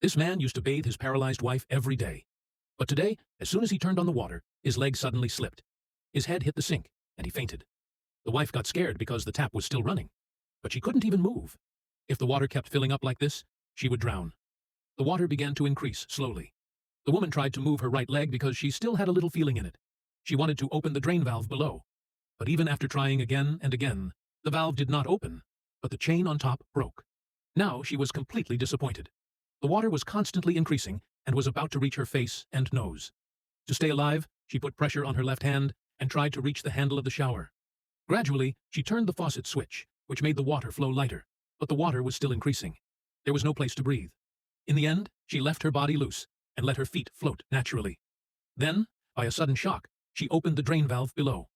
This man used to bathe his paralyzed wife every day. But today, as soon as he turned on the water, his leg suddenly slipped. His head hit the sink, and he fainted. The wife got scared because the tap was still running. But she couldn't even move. If the water kept filling up like this, she would drown. The water began to increase slowly. The woman tried to move her right leg because she still had a little feeling in it. She wanted to open the drain valve below. But even after trying again and again, the valve did not open, but the chain on top broke. Now she was completely disappointed. The water was constantly increasing and was about to reach her face and nose. To stay alive, she put pressure on her left hand and tried to reach the handle of the shower. Gradually, she turned the faucet switch, which made the water flow lighter, but the water was still increasing. There was no place to breathe. In the end, she left her body loose and let her feet float naturally. Then, by a sudden shock, she opened the drain valve below.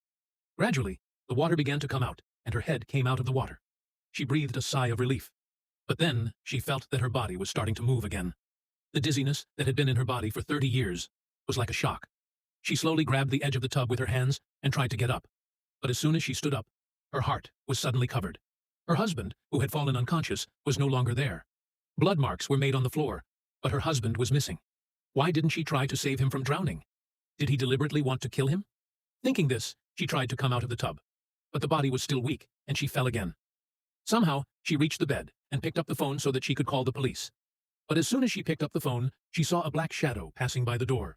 Gradually, the water began to come out, and her head came out of the water. She breathed a sigh of relief. But then, she felt that her body was starting to move again. The dizziness that had been in her body for 30 years was like a shock. She slowly grabbed the edge of the tub with her hands and tried to get up. But as soon as she stood up, her heart was suddenly covered. Her husband, who had fallen unconscious, was no longer there. Blood marks were made on the floor, but her husband was missing. Why didn't she try to save him from drowning? Did he deliberately want to kill him? Thinking this, she tried to come out of the tub. But the body was still weak, and she fell again. Somehow, she reached the bed and picked up the phone so that she could call the police. But as soon as she picked up the phone, she saw a black shadow passing by the door.